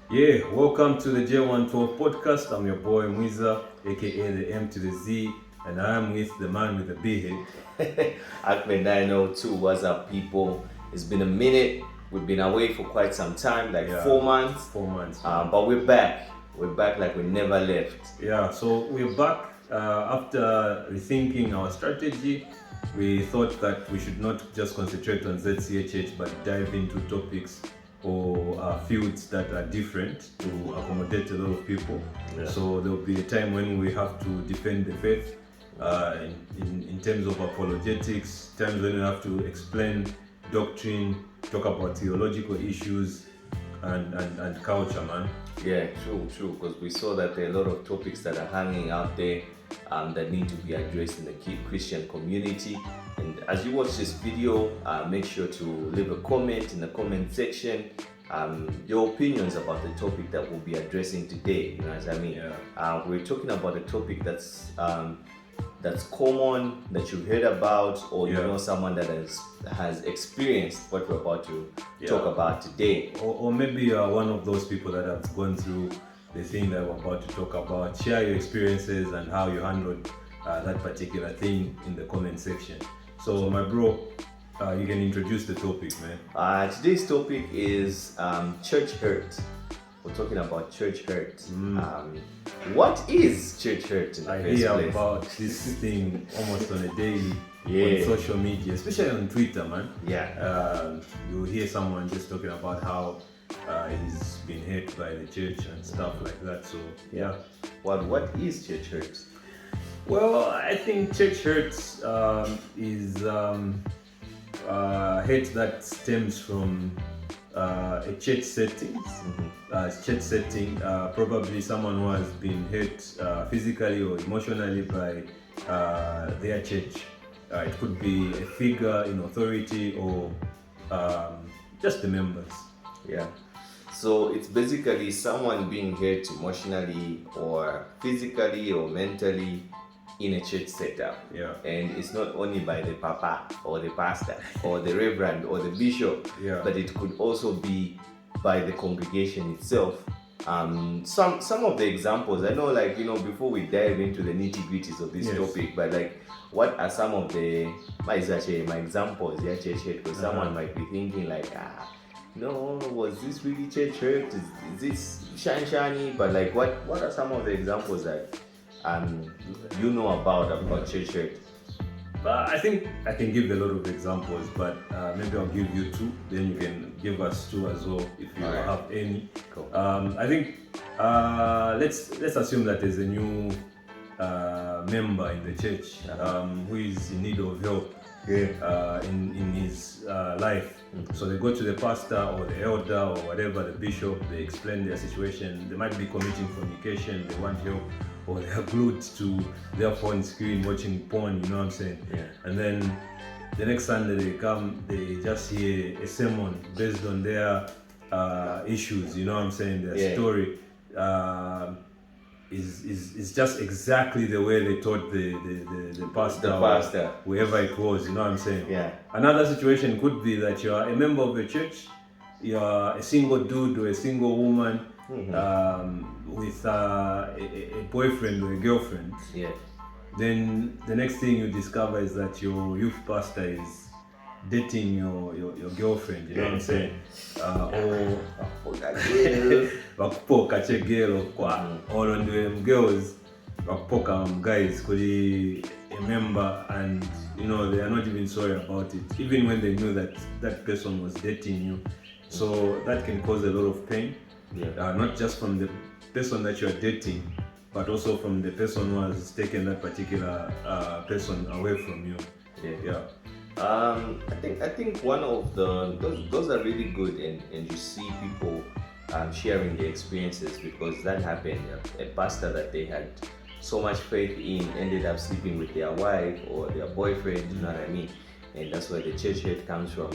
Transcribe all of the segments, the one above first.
Yeah, welcome to the Jone12podcast. I'm your boy Mwiza, aka the M to the Z, and I'm with the man with the B head. Ahmed 902, what's up, people? It's been a minute. We've been away for quite some time, like 4 months. 4 months. But we're back. We're back like we never left. Yeah, so we're back after rethinking our strategy. We thought that we should not just concentrate on ZCHH, but dive into topics or fields that are different to accommodate a lot of people. Yeah. So there will be a time when we have to defend the faith in terms of apologetics, times when we have to explain doctrine, talk about theological issues and culture, man. Yeah, true. Because we saw that there are a lot of topics that are hanging out there that need to be addressed in the Christian community. And as you watch this video, make sure to leave a comment in the comment section. Your opinions about the topic that we'll be addressing today. You know what I mean? Yeah. We're talking about a topic that's common, that you've heard about, or you know someone that has experienced what we're about to talk about today. Or maybe one of those people that have gone through the thing that we're about to talk about. Share your experiences and how you handled that particular thing in the comment section. So my bro, you can introduce the topic, man. Today's topic is church hurt. We're talking about church hurt. What is church hurt in the I first hear place? about this thing almost on a daily on social media, especially on Twitter, man. You hear someone just talking about how he's been hurt by the church and stuff like that. So What is church hurt? Well, I think church hurt is hate that stems from a church setting. Probably someone who has been hurt physically or emotionally by their church. It could be a figure in authority or just the members. Yeah. So it's basically someone being hurt emotionally or physically or mentally in a church setup. Yeah. And it's not only by the papa or the pastor or the reverend or the bishop, but it could also be by the congregation itself. Some of the examples, I know, before we dive into the nitty-gritties of this topic, but what are some of my examples? Because someone might be thinking no, was this really church hurt? Is this shiny? But what are some of the examples that you know about church hurt? But I think I can give a lot of examples, but maybe I'll give you two, then you can give us two as well if you have any. Cool. I think let's assume that there's a new member in the church who is in need of help in his life. So they go to the pastor or the elder or whatever, the bishop, they explain their situation. They might be committing fornication, they want help, or they are glued to their phone screen watching porn, you know what I'm saying? Yeah. And then the next Sunday they come, they just hear a sermon based on their issues, you know what I'm saying? Their story is just exactly the way they taught the pastor, or whoever it was, you know what I'm saying? Yeah. Another situation could be that you are a member of a church, you are a single dude or a single woman with a boyfriend or a girlfriend. Yeah. Then the next thing you discover is that your youth pastor is dating your girlfriend, you know what I'm saying? Or wakupoka chegelo kwa all on them girls wakupoka guys kuli a member, and they are not even sorry about it, even when they knew that that person was dating you. So that can cause a lot of pain, not just from the person that you are dating, but also from the person who has taken that particular person away from you. I think one of those are really good, and you see people sharing their experiences, because that happened. A pastor that they had so much faith in ended up sleeping with their wife or their boyfriend, you know what I mean? And that's where the church hurt comes from.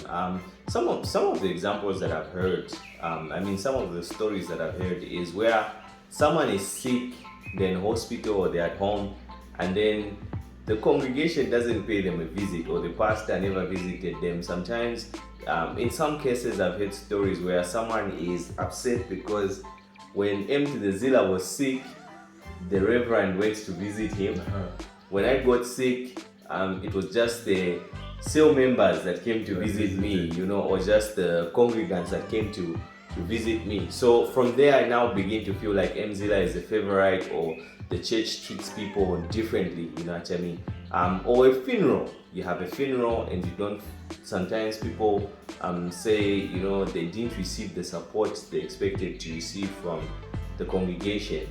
Some of the examples that I've heard, some of the stories that I've heard is where someone is sick, they're in hospital or they're at home, and then the congregation doesn't pay them a visit, or the pastor never visited them. Sometimes, in some cases, I've heard stories where someone is upset because when M. the Zilla was sick, the reverend went to visit him. When I got sick, it was just the cell members that came to visit me, or just the congregants that came to visit me. So from there, I now begin to feel like M. Zilla is a favorite, or the church treats people differently, you know what I mean? Or a funeral. You have a funeral and you don't, sometimes people say, they didn't receive the support they expected to receive from the congregation.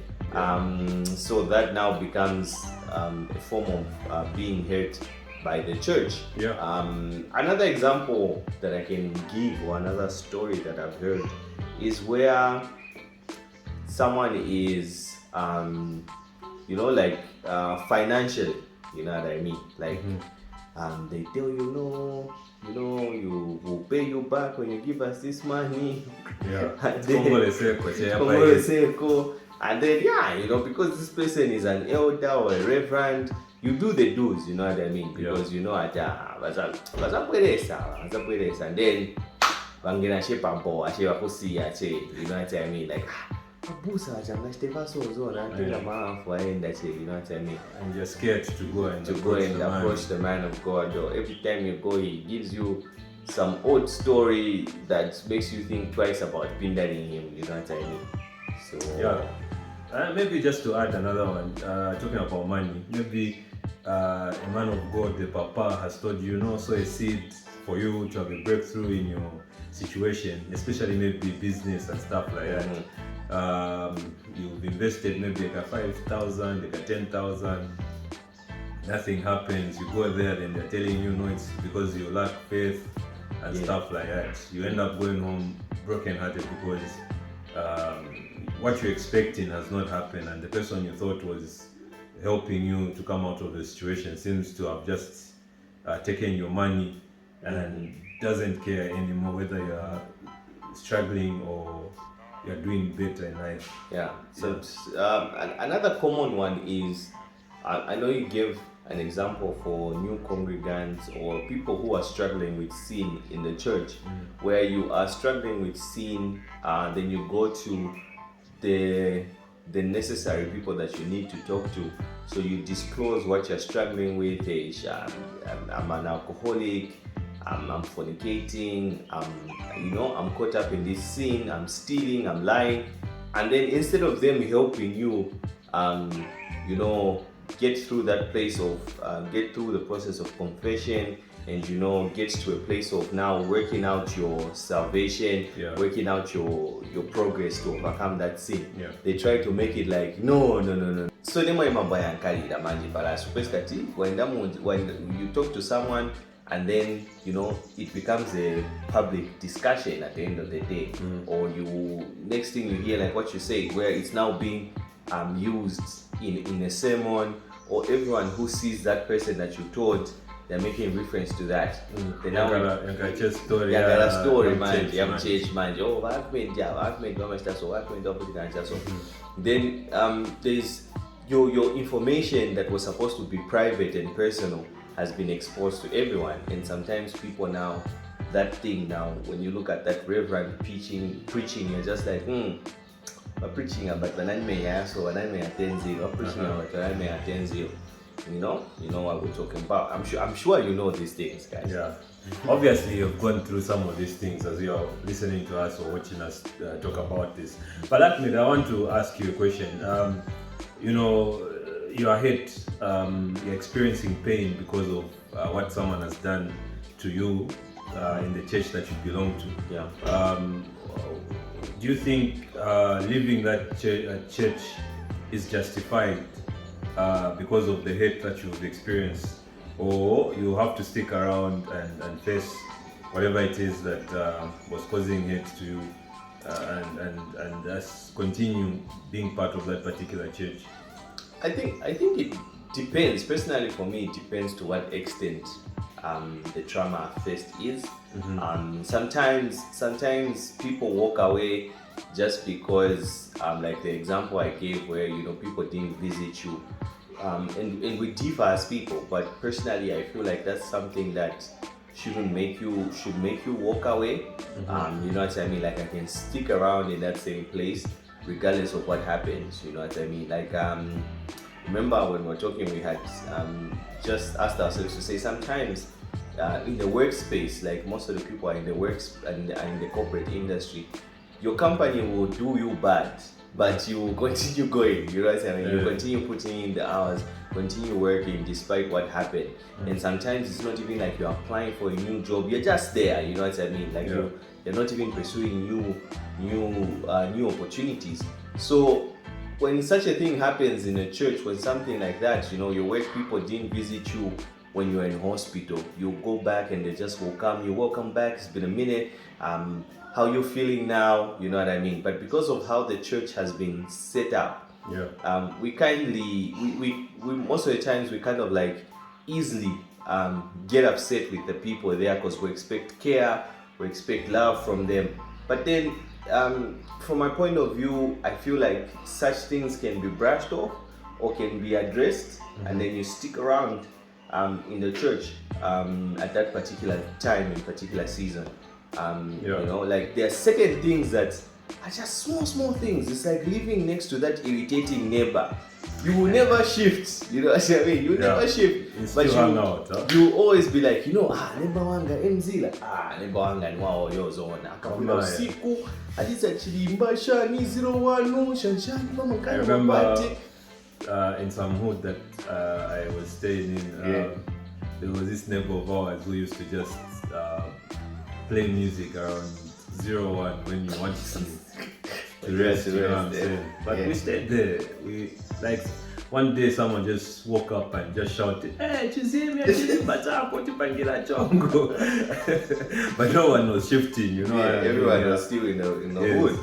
So that now becomes a form of being hurt by the church. Another example that I can give, or another story that I've heard, is where someone is, financially, you know what I mean? Like, they tell you, you will pay you back when you give us this money. And then, because this person is an elder or a reverend, you do the do's, you know what I mean? Because you know and then bangena shape bo ashe bakusi ache, you know what I mean? Like abusa ajanga Steva so na tena maafu aenda che, you know what I mean? And you're scared to go and approach the man of God, or every time you go he gives you some odd story that makes you think twice about pindering him, you know what I mean? So maybe just to add another one, talking about money, maybe a man of God, the Papa, has told you, sow a seed for you to have a breakthrough in your situation, especially maybe business and stuff like that. You've invested maybe like 5,000, like 10,000, nothing happens. You go there, then they're telling you, no, it's because you lack faith and stuff like that. You end up going home broken-hearted because what you're expecting has not happened, and the person you thought was helping you to come out of the situation seems to have just taken your money and doesn't care anymore whether you're struggling or you're doing better in life. So another common one is, I know you gave an example for new congregants or people who are struggling with sin in the church, where you are struggling with sin, then you go to the necessary people that you need to talk to. So you disclose what you're struggling with. I'm an alcoholic, I'm fornicating, I'm caught up in this sin, I'm stealing, I'm lying. And then instead of them helping you, get through that place of, get through the process of confession, and get to a place of now working out your salvation, working out your progress to overcome that sin. They try to make it like no. So when you talk to someone and then it becomes a public discussion at the end of the day, or next thing you hear, like what you say, where it's now being used in a sermon, or everyone who sees that person that you told, they're making reference to that. They now story, man. You have changed, man. Oh, I've made so I've made so. Then there's your information that was supposed to be private and personal has been exposed to everyone, and sometimes people now, that thing now, when you look at that reverend preaching, you're just like, but preaching about banana so banana attenzi, or preaching about banana attenzi. You know what we're talking about. I'm sure you know these things, guys. Obviously you've gone through some of these things as you're listening to us or watching us talk about this. But Ahmed, I want to ask you a question. You are hit, you're experiencing pain because of what someone has done to you in the church that you belong to. Do you think leaving that church is justified because of the hate that you've experienced, or you have to stick around and face whatever it is that was causing hate to you, and just continue being part of that particular church? I think it depends. Personally, for me, it depends to what extent the trauma first is. Sometimes people walk away just because, like the example I gave, where people didn't visit you and we differ as people, but personally I feel like that's something that should make you walk away. You know what I mean? Like I can stick around in that same place regardless of what happens. You know what I mean? Like remember when we were talking, we had just asked ourselves to say sometimes in the workspace, like most of the people are in the works and in the corporate industry, your company will do you bad, but you will continue going. You know what I mean? You continue putting in the hours, continue working despite what happened. And sometimes it's not even like you're applying for a new job, you're just there. You know what I mean? Like you're not even pursuing new opportunities. So when such a thing happens in a church, when something like that, you know, your work people didn't visit you when you're in hospital, you go back and they just welcome you. Welcome back, it's been a minute. How you feeling now? You know what I mean? But because of how the church has been set up, we most of the times we kind of like easily get upset with the people there because we expect care, we expect love from them. But then from my point of view, I feel like such things can be brushed off or can be addressed, and then you stick around in the church at that particular time, in particular season. You know, like there are certain things that are just small things. It's like living next to that irritating neighbor. You will never shift, you know what I mean? You never shift. It's but you always be like, you know, neighbor wanga mzila, neighbor wanga ni wao yozona. Akapula usiku, hadisa chilimba shani 01 shanshani mama I remember in some hood that I was staying in, there was this neighbor of ours who used to just play music around 01 when you want to rest, you know what I'm saying? But we stayed there. We like one day someone just woke up and just shouted, "Hey, Chizimi, chongo." But no one was shifting, you know. Everyone was still in the hood,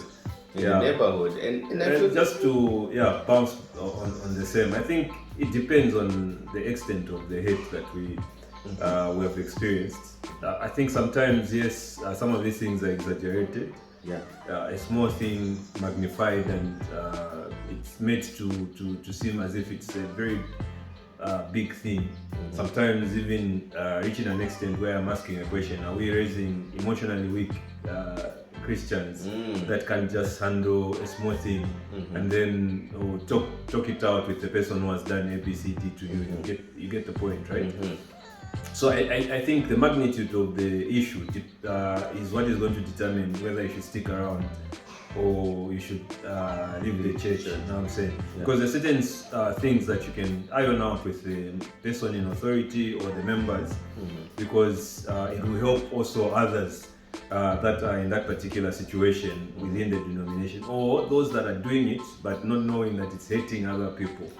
in the neighborhood, and I feel just to bounce on the same. I think it depends on the extent of the hate that we have experienced. I think sometimes, yes, some of these things are exaggerated. A small thing magnified, and it's made to seem as if it's a very big thing. Sometimes even reaching an extent where I'm asking a question: are we raising emotionally weak Christians that can just handle a small thing and then talk it out with the person who has done ABCD to you? You get the point, right? So I think the magnitude of the issue is what is going to determine whether you should stick around or you should leave the church. You know what I'm saying? Because there are certain things that you can iron out with the person in authority or the members, because it will help also others that are in that particular situation within the denomination, or those that are doing it but not knowing that it's hurting other people.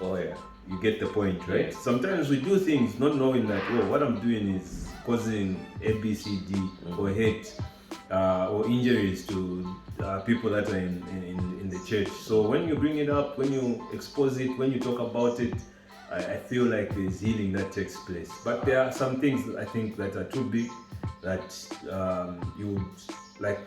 You get the point, right? Sometimes we do things not knowing that, what I'm doing is causing ABCD or hate or injuries to people that are in the church. So when you bring it up, when you expose it, when you talk about it, I feel like there's healing that takes place. But there are some things that I think that are too big that you like.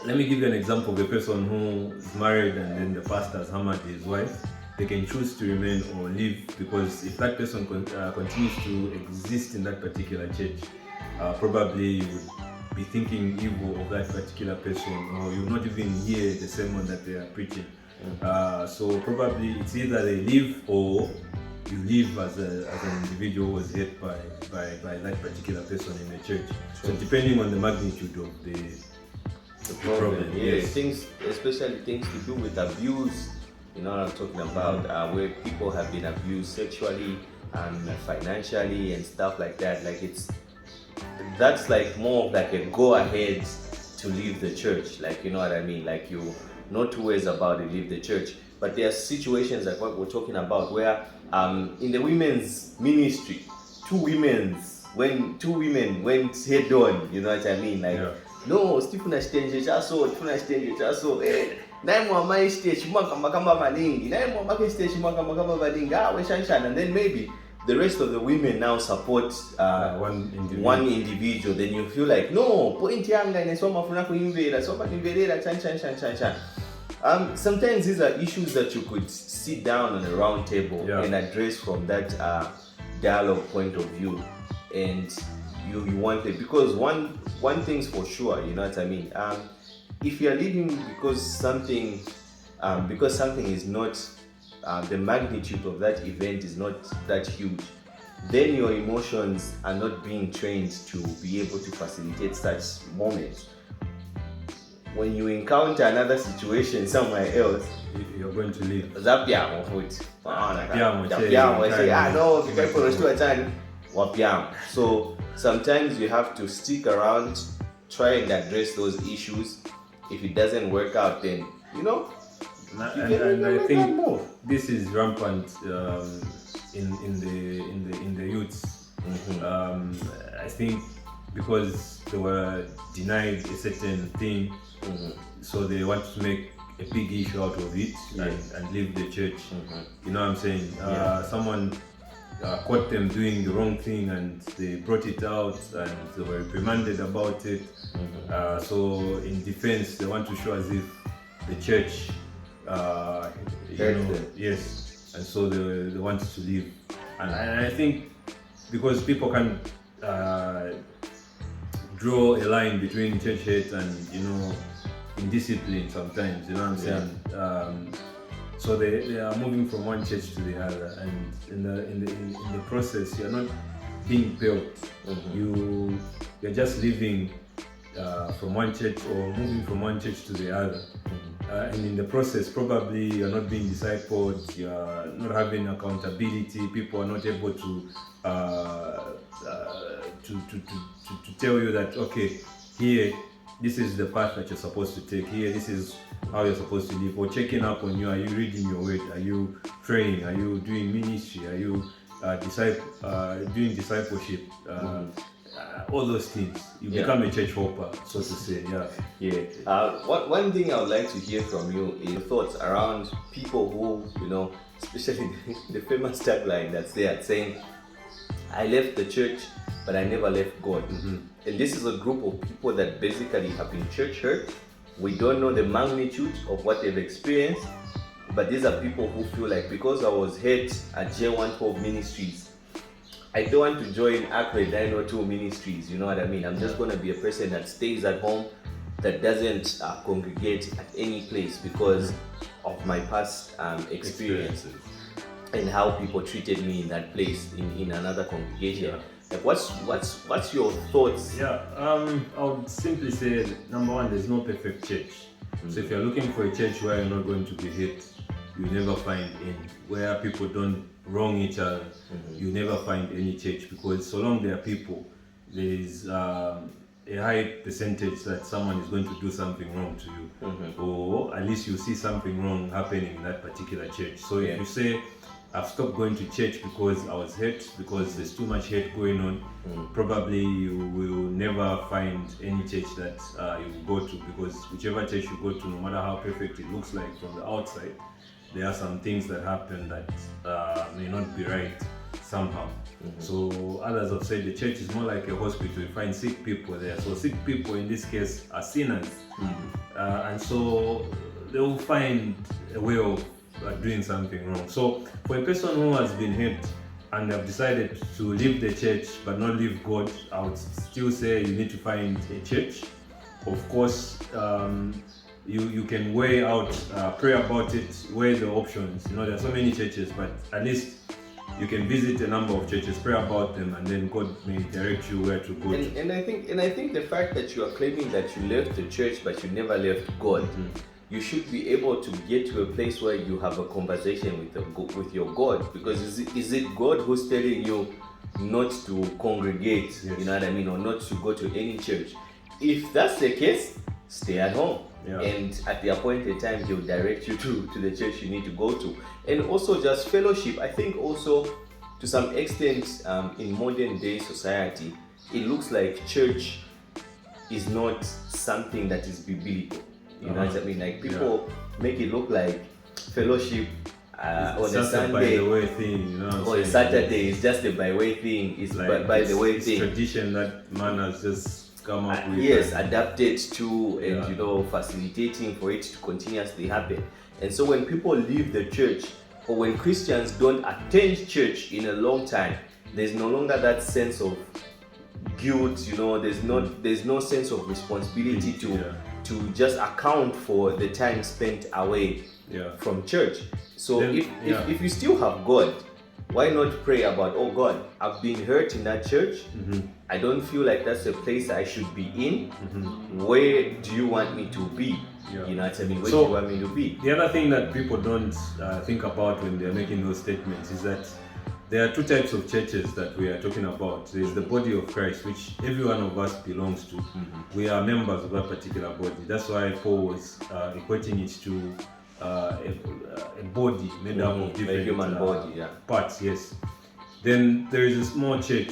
Let me give you an example of a person who is married and then the pastor has hammered his wife. They can choose to remain or leave, because if that person continues to exist in that particular church, probably you would be thinking evil of that particular person, or you will not even hear the sermon that they are preaching. So probably it's either they leave or you live as an individual who was hurt by that particular person in the church. So depending on the magnitude of the problem. Things, especially things to do with abuse. You know what I'm talking about, where people have been abused sexually and financially and stuff like that. Like that's like more of like a go ahead to leave the church. Like, you know what I mean? Like, you not too worried about it, leave the church. But there are situations like what we're talking about where in the women's ministry, two women went head on, you know what I mean? Like, no, Stephen Ashtenje chaso, naye mwamai stage mwakamba maningi, naye mwamake stage mwakamba maningi, weshanshana. And then maybe the rest of the women now support one individual. Then you feel like, no, point yanga inesoma funa kuimvera, soma nimverera chan. Sometimes these are issues that you could sit down on a round table and address from that dialogue point of view, and you want it, because one thing's for sure, you know what I mean. If you are leaving because something is not the magnitude of that event is not that huge, then your emotions are not being trained to be able to facilitate such moments. When you encounter another situation somewhere else, you're going to leave. So sometimes you have to stick around, try and address those issues. If it doesn't work out, then and I think this is rampant in the youths. I think because they were denied a certain thing, so they want to make a big issue out of it and leave the church. You know what I'm saying? Someone caught them doing the wrong thing and they brought it out and they were reprimanded about it. So in defense, they want to show as if the church yes, and so they wanted to leave. And I think because people can draw a line between church hate and indiscipline sometimes, you know what I'm saying? So they are moving from one church to the other, and in the process you're not being built. You're just living from one church or moving from one church to the other. And in the process, probably you're not being discipled, you're not having accountability, people are not able to tell you that, okay, here, this is the path that you're supposed to take, here, this is how you're supposed to live, or checking up on you, are you reading your word, are you praying, are you doing ministry, are you doing discipleship, all those things. You become a church hopper, so to say. One thing I would like to hear from you is your thoughts around people who, especially the famous tagline that's there saying, I left the church, but I never left God. And this is a group of people that basically have been church hurt. We don't know the magnitude of what they've experienced, but these are people who feel like, because I was hurt at Jone12 Ministries, I don't want to join Accra 902 Ministries, you know what I mean? I'm just going to be a person that stays at home, that doesn't congregate at any place because of my past experiences and how people treated me in that place, in another congregation. Like, what's your thoughts? I would simply say, number one, there's no perfect church. So if you're looking for a church where you're not going to be hit, you never find any. Where people don't wrong each other, you never find any church, because so long there are people, there is a high percentage that someone is going to do something wrong to you, or at least you see something wrong happening in that particular church. So if you say, I've stopped going to church because I was hurt, because there's too much hate going on, probably you will never find any church that you will go to, because whichever church you go to, no matter how perfect it looks like from the outside, there are some things that happen that may not be right somehow. So others have said the church is more like a hospital. You find sick people there. So sick people in this case are sinners. And so they will find a way of doing something wrong. So for a person who has been hurt and have decided to leave the church but not leave God, I would still say you need to find a church. Of course, you can weigh out, pray about it, weigh the options. There are so many churches, but at least you can visit a number of churches, pray about them, and then God may direct you where to go. And I think the fact that you are claiming that you left the church but you never left God, you should be able to get to a place where you have a conversation with your God, because is it God who's telling you not to congregate, you know what I mean, or not to go to any church? If that's the case, stay at home. And at the appointed time, he'll direct you to the church you need to go to. And also just fellowship. I think also to some extent in modern day society, it looks like church is not something that is biblical. You know what I mean? Like people make it look like fellowship on a Sunday, by the way thing, or a Saturday is just a by way thing. It's like by the way thing. Tradition that man has just come up with. Yes, adapted to and facilitating for it to continuously happen. And so when people leave the church, or when Christians don't attend church in a long time, there's no longer that sense of guilt. There's no sense of responsibility to just account for the time spent away from church. So then, if you still have God, why not pray about, oh God, I've been hurt in that church. I don't feel like that's a place I should be in. Where do you want me to be? You know what I mean? Where do you want me to be? The other thing that people don't think about when they're making those statements is that there are two types of churches that we are talking about. There's the body of Christ, which every one of us belongs to. We are members of that particular body. That's why Paul was equating it to a body made up of different human body, parts. Yes. Then there is a small church,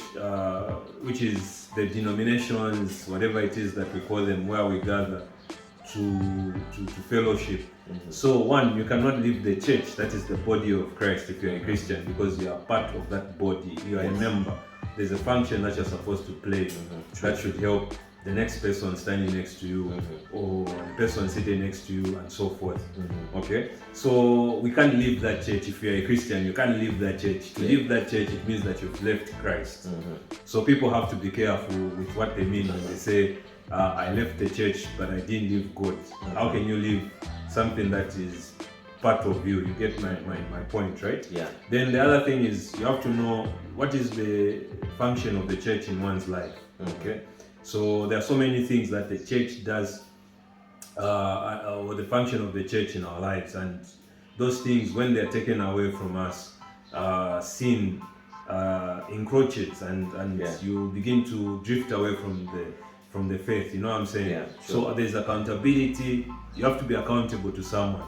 which is the denominations, whatever it is that we call them, where we gather to fellowship. So one, you cannot leave the church, that is the body of Christ, if you're a Christian, because you are part of that body. You are a member. There's a function that you're supposed to play that should help the next person standing next to you, or the person sitting next to you, and so forth. Okay, so we can't leave that church. If you're a Christian, you can't leave that church. To leave that church, it means that you've left Christ. So people have to be careful with what they mean when they say, I left the church but I didn't leave God. How can you leave something that is part of you? You get my point, right? Then the other thing is, you have to know what is the function of the church in one's life. Okay, so there are so many things that the church does, or the function of the church in our lives, and those things, when they're taken away from us, sin encroaches, and you begin to drift away from the faith. You know what I'm saying? So there's accountability. You have to be accountable to someone.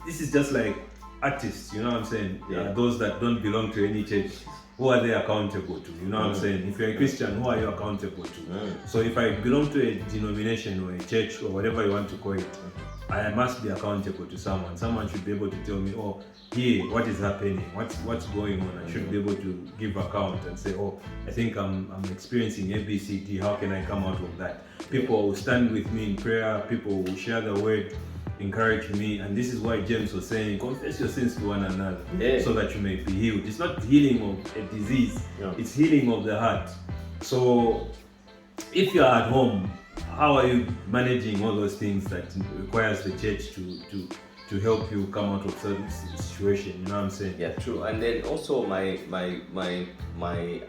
This is just like artists. You know what I'm saying? Those that don't belong to any church, who are they accountable to? You know what I'm saying? If you're a Christian, who are you accountable to? So if I belong to a denomination or a church or whatever you want to call it, I must be accountable to someone. Someone should be able to tell me, oh, here, what is happening? What's going on? I should be able to give account and say, oh, I think I'm experiencing ABCD. How can I come out of that? People will stand with me in prayer. People will share the word, encourage me. And this is why James was saying, confess your sins to one another so that you may be healed. It's not healing of a disease. It's healing of the heart. So if you're at home, how are you managing all those things that requires the church to help you come out of certain situation? You know what I'm saying? Yeah, true. And then also my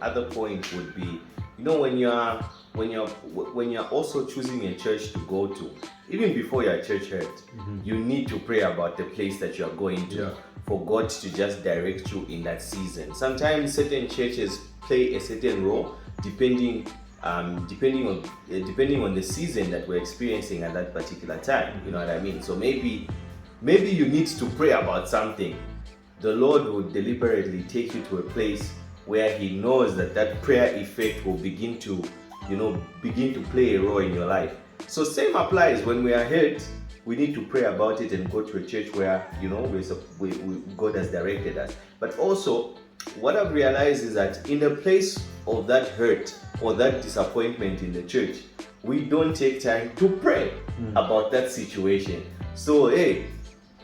other point would be, when you're also choosing a church to go to, even before your church hurt, you need to pray about the place that you're going to for God to just direct you in that season. Sometimes certain churches play a certain role depending on the season that we're experiencing at that particular time. You know what I mean? So maybe you need to pray about something. The Lord will deliberately take you to a place where He knows that prayer effect will begin to play a role in your life. So same applies when we are hurt. We need to pray about it and go to a church where God has directed us. But also, what I've realized is that in the place of that hurt or that disappointment in the church, we don't take time to pray about that situation. So, hey,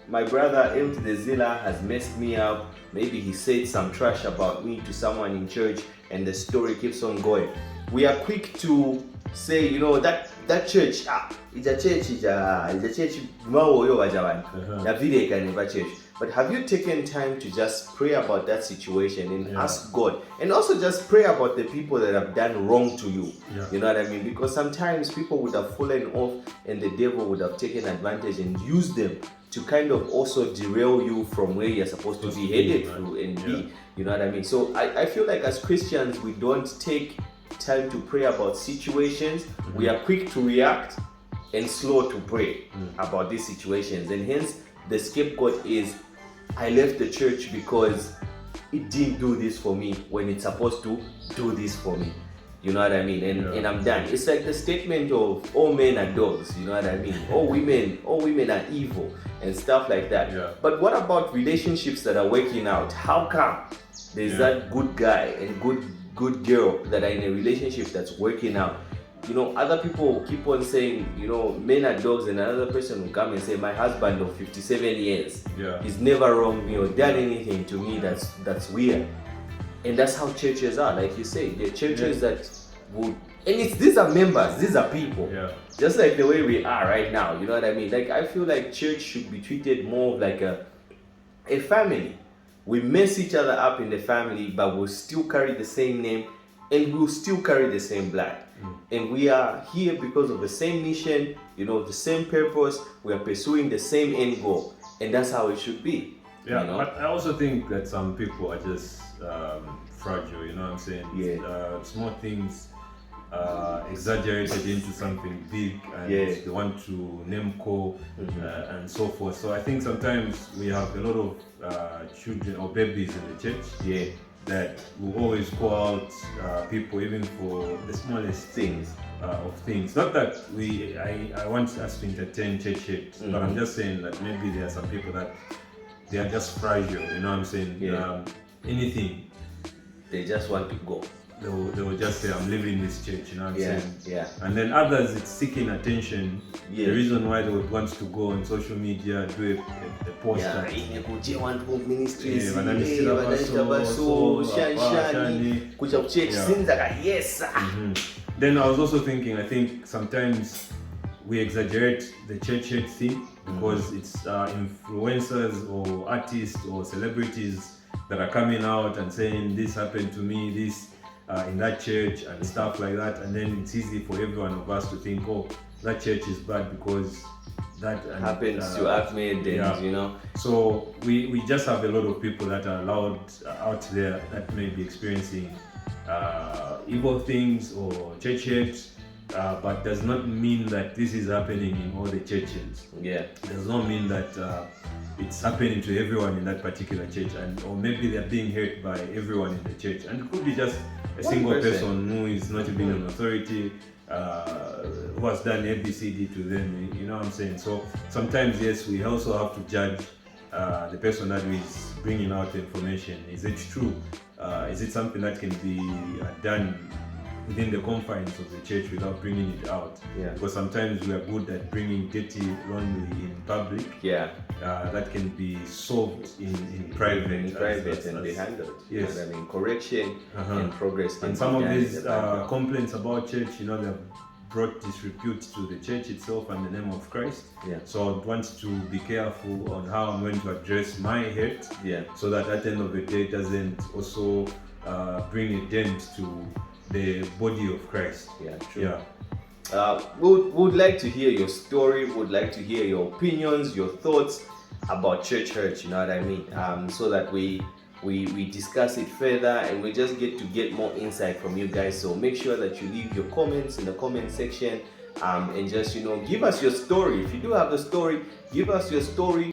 my brother Empty the Zilla has messed me up. Maybe he said some trash about me to someone in church, and the story keeps on going. We are quick to say, that church, it's a church, but have you taken time to just pray about that situation and ask God, and also just pray about the people that have done wrong to you? You know what I mean? Because sometimes people would have fallen off and the devil would have taken advantage and used them to kind of also derail you from where you're supposed to be headed through and be. You know what I mean? So I feel like as Christians, we don't take time to pray about situations. We are quick to react and slow to pray about these situations, and hence the scapegoat is, I left the church because it didn't do this for me when it's supposed to do this for me. You know what I mean? And I'm done. It's like the statement of all men are dogs. You know what I mean? all women are evil and stuff like that. But what about relationships that are working out? How come there's that good guy and good girl that are in a relationship that's working out? other people keep on saying, men are dogs, and another person will come and say, my husband of 57 years he's never wronged me or done anything to me that's weird. And that's how churches are, like you say. They're churches that would, and these are members, these are people. Just like the way we are right now, you know what I mean? Like, I feel like church should be treated more like a family. We mess each other up in the family, but we'll still carry the same name and we'll still carry the same blood. And we are here because of the same mission, the same purpose. We are pursuing the same end goal, and that's how it should be. But I also think that some people are just fragile, you know what I'm saying? Small things exaggerated into something big, and they want to name call and so forth. So I think sometimes we have a lot of children or babies in the church that will always call out people even for the smallest things of things. Not that I want us to entertain church hate, but I'm just saying that maybe there are some people that they are just fragile, you know what I'm saying? Anything, they just want to go. They will just say, I'm leaving this church, you know what I'm saying? Yeah. And then others, it's seeking attention. The reason why they would want to go on social media, do a post. Then I was also thinking, I think sometimes we exaggerate the church hate thing because it's influencers or artists or celebrities that are coming out and saying, this happened to me, this in that church and stuff like that, and then it's easy for every one of us to think, oh, that church is bad because that happens to Ahmed, and So we just have a lot of people that are allowed out there that may be experiencing evil things or church hate, but does not mean that this is happening in all the churches. Does not mean that it's happening to everyone in that particular church, or maybe they're being hurt by everyone in the church, and it could be just a single person who is not even an authority, who has done ABCD to them, you know what I'm saying? So sometimes, yes, we also have to judge the person that is bringing out the information. Is it true? Is it something that can be done within the confines of the church without bringing it out? Because sometimes we are good at bringing dirty laundry in public. That can be solved in private and be handled. Correction and progress. And some of these complaints about church, they have brought disrepute to the church itself and the name of Christ. So I want to be careful on how I'm going to address my hate, so that at the end of the day it doesn't also bring a dent to the body of Christ. Would like to hear your story, would like to hear your opinions, your thoughts about church hurt, you know what I mean? So that we discuss it further and we just get more insight from you guys. So make sure that you leave your comments in the comment section, and just give us your story. If you do have a story, give us your story.